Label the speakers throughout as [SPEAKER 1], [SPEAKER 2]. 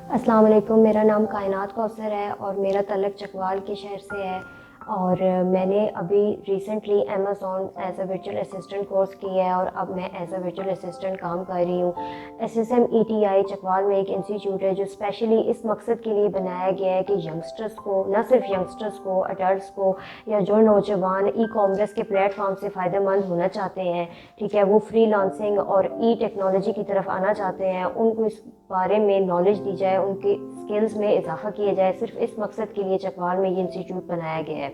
[SPEAKER 1] अस्सलाम वालेकुम। मेरा नाम कायनात कौसर है और मेरा तल्लक चकवाल के शहर से है। और मैंने अभी recently Amazon as a virtual assistant course किया है और अब मैं एज़ अ वर्चुअल असिस्टेंट काम कर रही हूँ। SSMETI चकवाल में एक इंस्टीट्यूट है जो स्पेशली इस मकसद के लिए बनाया गया है कि यंगस्टर्स को, न सिर्फ यंगस्टर्स को, अडल्ट्स को, या जो नौजवान ई कॉमर्स के प्लेटफॉर्म से फ़ायदेमंद होना चाहते हैं, ठीक है, वो फ्रीलांसिंग और ई टेक्नोलॉजी की तरफ आना चाहते हैं, उनको इस बारे में नॉलेज दी जाए, उनके स्किल्स में इजाफा किया जाए। सिर्फ इस मकसद के लिए चकवाल में ये इंस्टीट्यूट बनाया गया है,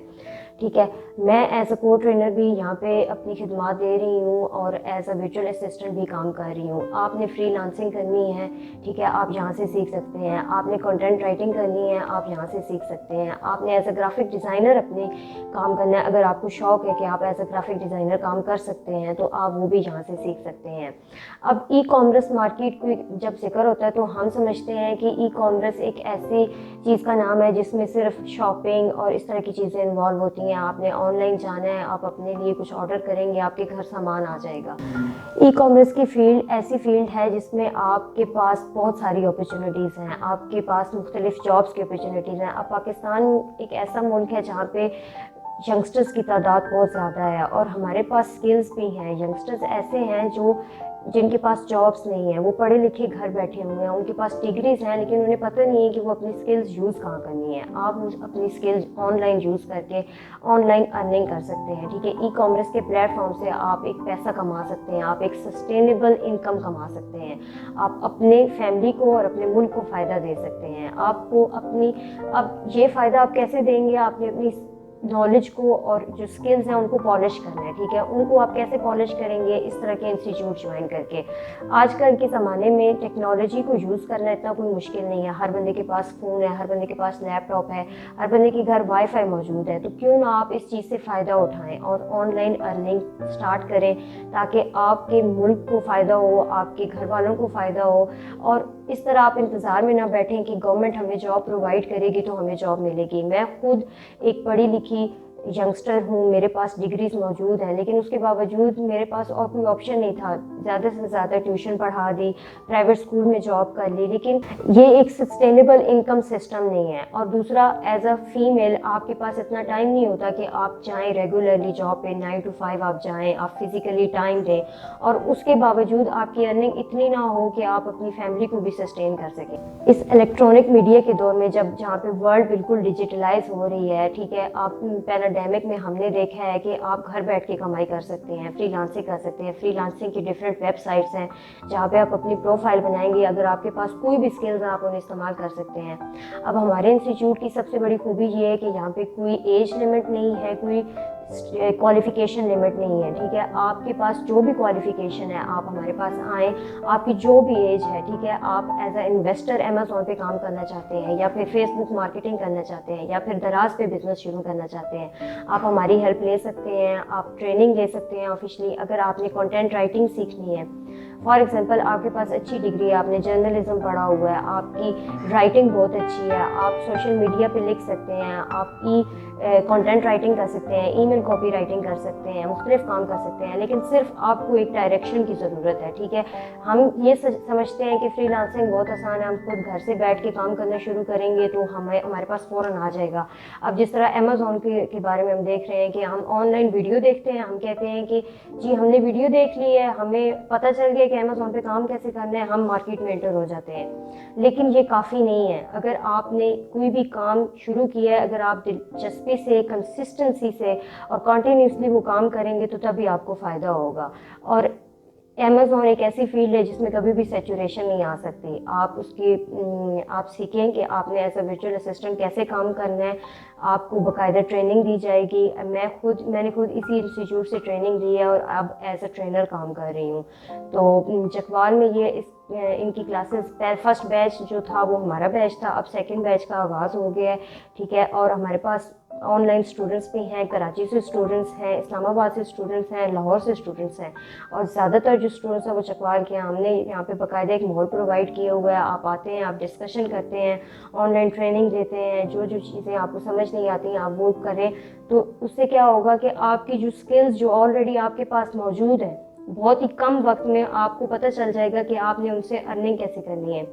[SPEAKER 1] ठीक है। मैं एज अ को ट्रेनर भी यहाँ पे अपनी खिदमत दे रही हूँ और एज अ वर्चुअल असिस्टेंट भी काम कर रही हूँ। आपने फ्रीलांसिंग करनी है, ठीक है, आप यहाँ से सीख सकते हैं। आपने कंटेंट राइटिंग करनी है, आप यहाँ से सीख सकते हैं। आपने एज अ ग्राफिक डिज़ाइनर अपने काम करना है, अगर आपको शौक़ है कि आप एज अ ग्राफिक डिज़ाइनर काम कर सकते हैं, तो आप वो भी यहाँ से सीख सकते हैं। अब ई कॉमर्स मार्केट को जब जिक्र होता है तो हम समझते हैं कि ई कॉमर्स एक ऐसी चीज़ का नाम है जिसमें सिर्फ शॉपिंग और इस तरह की चीज़ें इन्वॉल्व होती हैं। आपने ऑनलाइन जाना है, आप अपने लिए कुछ ऑर्डर करेंगे, आपके घर सामान आ जाएगा। ई कॉमर्स की फील्ड ऐसी फील्ड है जिसमें आपके पास बहुत सारी अपॉर्चुनिटीज़ हैं, आपके पास मुख्तलिफ जॉब्स की अपॉर्चुनिटीज़ हैं। अब पाकिस्तान एक ऐसा मुल्क है जहाँ पे यंगस्टर्स की तादाद बहुत ज़्यादा है और हमारे पास स्किल्स भी हैं। यंगस्टर्स ऐसे हैं जो जिनके पास जॉब्स नहीं है, वो पढ़े लिखे घर बैठे हुए हैं, उनके पास डिग्रीज हैं लेकिन उन्हें पता नहीं है कि वो अपनी स्किल्स यूज़ कहाँ करनी है। आप अपनी स्किल्स ऑनलाइन यूज़ करके ऑनलाइन अर्निंग कर सकते हैं, ठीक है। ई कॉमर्स के प्लेटफॉर्म से आप एक पैसा कमा सकते हैं, आप एक सस्टेनेबल इनकम कमा सकते हैं, आप अपने फैमिली को और अपने मुल्क को फ़ायदा दे सकते हैं। आपको अपनी, अब ये फ़ायदा आप कैसे देंगे? आपने अपनी नॉलेज को और जो स्किल्स हैं उनको पॉलिश करना है, ठीक है। उनको आप कैसे पॉलिश करेंगे? इस तरह के इंस्टीट्यूट ज्वाइन करके। आजकल के ज़माने में टेक्नोलॉजी को यूज़ करना इतना कोई मुश्किल नहीं है। हर बंदे के पास फ़ोन है, हर बंदे के पास लैपटॉप है, हर बंदे के घर वाईफाई मौजूद है। तो क्यों ना आप इस चीज़ से फ़ायदा उठाएं और ऑनलाइन अर्निंग स्टार्ट करें ताकि आपके मुल्क को फ़ायदा हो, आपके घर वालों को फ़ायदा हो। और इस तरह आप इंतज़ार में ना बैठें कि गवर्नमेंट हमें जॉब प्रोवाइड करेगी तो हमें जॉब मिलेगी। मैं खुद एक पढ़ी लिखी यंगस्टर हूँ, मेरे पास डिग्रीज मौजूद हैं, लेकिन उसके बावजूद मेरे पास और कोई ऑप्शन नहीं था। ज़्यादा से ज़्यादा ट्यूशन पढ़ा दी, प्राइवेट स्कूल में जॉब कर ली, लेकिन ये एक सस्टेनेबल इनकम सिस्टम नहीं है। और दूसरा, एज अ फीमेल आपके पास इतना टाइम नहीं होता कि आप जाएँ रेगुलरली जॉब पे, 9 to 5 आप जाएँ, आप फिज़िकली टाइम दें और उसके बावजूद आपकी अर्निंग इतनी ना हो कि आप अपनी फैमिली को भी सस्टेन कर सकें। इस इलेक्ट्रॉनिक मीडिया के दौर में जहाँ पे वर्ल्ड बिल्कुल डिजिटलाइज हो रही है, ठीक है, आप पैराडेमिक में हमने देखा है कि आप घर बैठ के कमाई कर सकते हैं, फ्रीलांसिंग कर सकते हैं। फ्रीलांसिंग की डिफरेंट वेबसाइट्स हैं जहाँ पे आप अपनी प्रोफाइल बनाएंगे, अगर आपके पास कोई भी स्किल्स हैं आप उन्हें इस्तेमाल कर सकते हैं। अब हमारे इंस्टीट्यूट की सबसे बड़ी खूबी ये है कि यहाँ पे कोई एज लिमिट नहीं है, कोई क्वालिफिकेशन लिमिट नहीं है, ठीक है। आपके पास जो भी क्वालिफिकेशन है आप हमारे पास आएँ, आपकी जो भी एज है, ठीक है, आप एज अ इन्वेस्टर अमेज़ॉन पे काम करना चाहते हैं या फिर फेसबुक मार्केटिंग करना चाहते हैं या फिर दराज पे बिजनेस शुरू करना चाहते हैं, आप हमारी हेल्प ले सकते हैं। आप ट्रेनिंग ले सकते हैं ऑफिशियली। अगर आपने कंटेंट राइटिंग सीखनी है, फॉर एग्जांपल आपके पास अच्छी डिग्री है, आपने जर्नलिज्म पढ़ा हुआ है, आपकी राइटिंग बहुत अच्छी है, आप सोशल मीडिया पे लिख सकते हैं, आप कंटेंट राइटिंग कर सकते हैं, ईमेल कॉपी राइटिंग कर सकते हैं, मुख्तलिफ काम कर सकते हैं, लेकिन सिर्फ आपको एक डायरेक्शन की ज़रूरत है, ठीक है। हम ये समझते हैं कि फ्रीलांसिंग बहुत आसान है, हम खुद घर से बैठ के काम करना शुरू करेंगे तो हमारे पास फ़ौरन आ जाएगा। अब जिस तरह अमेज़ॉन के बारे में हम देख रहे हैं कि हम ऑनलाइन वीडियो देखते हैं, हम कहते हैं कि जी हमने वीडियो देख ली है, हमें पता चल गया कि अमेज़ॉन पे काम कैसे करना है, हम मार्केट में एंटर हो जाते हैं। लेकिन ये काफ़ी नहीं है। अगर आपने कोई भी काम शुरू किया है, अगर आप दिलचस्पी से, कंसिस्टेंसी से और कंटिन्यूसली वो काम करेंगे तो तभी आपको फ़ायदा होगा। और अमेज़ॉन एक ऐसी फील्ड है जिसमें कभी भी सैचुरेशन नहीं आ सकती। आप सीखें कि आपने एज अ वर्चुअल असिस्टेंट कैसे काम करना है, आपको बाकायदा ट्रेनिंग दी जाएगी। मैंने खुद इसी इंस्टीट्यूट से ट्रेनिंग ली है और अब एज अ ट्रेनर काम कर रही हूँ। तो चकवाल में इनकी क्लासेस फर्स्ट बैच जो था वो हमारा बैच था, अब सेकंड बैच का आगाज़ हो गया है, ठीक है। और हमारे पास ऑनलाइन स्टूडेंट्स भी हैं, कराची से स्टूडेंट्स हैं, इस्लामाबाद से स्टूडेंट्स हैं, लाहौर से स्टूडेंट्स हैं और ज़्यादातर जो स्टूडेंट्स हैं वो चकवाल के हैं। हमने यहाँ पे बाकायदा एक माहौल प्रोवाइड किया हुआ है, आप आते हैं, आप डिस्कशन करते हैं, ऑनलाइन ट्रेनिंग देते हैं, जो चीज़ें आपको समझ नहीं आती आप वो करें। तो उससे क्या होगा कि आपकी जो स्किल्स जो ऑलरेडी आपके पास मौजूद है, बहुत ही कम वक्त में आपको पता चल जाएगा कि आपने उनसे अर्निंग कैसे करनी है।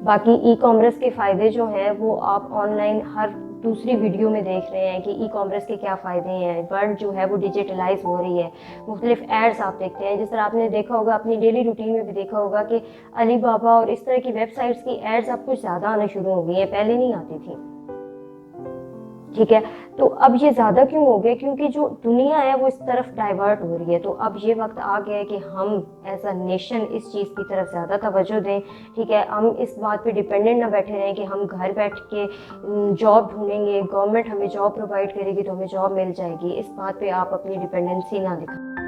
[SPEAKER 1] باقی ای کامرس کے فائدے جو ہیں وہ آپ آن لائن ہر دوسری ویڈیو میں دیکھ رہے ہیں کہ ای کامرس کے کیا فائدے ہیں. ورلڈ جو ہے وہ ڈیجیٹلائز ہو رہی ہے, مختلف ایڈس آپ دیکھتے ہیں. جس طرح آپ نے دیکھا ہوگا اپنی ڈیلی روٹین میں بھی دیکھا ہوگا کہ علی بابا اور اس طرح کی ویب سائٹس کی ایڈس اب کچھ زیادہ آنا شروع ہو گئی ہیں, پہلے نہیں آتی تھیں. ٹھیک ہے, تو اب یہ زیادہ کیوں ہو گیا؟ کیونکہ جو دنیا ہے وہ اس طرف ڈائیورٹ ہو رہی ہے. تو اب یہ وقت آ گیا ہے کہ ہم ایز اے نیشن اس چیز کی طرف زیادہ توجہ دیں. ٹھیک ہے, ہم اس بات پہ ڈیپینڈنٹ نہ بیٹھے رہیں کہ ہم گھر بیٹھ کے جاب ڈھونڈیں گے, گورنمنٹ ہمیں جاب پرووائڈ کرے گی تو ہمیں جاب مل جائے گی. اس بات پہ آپ اپنی ڈیپینڈنسی نہ دکھائیں.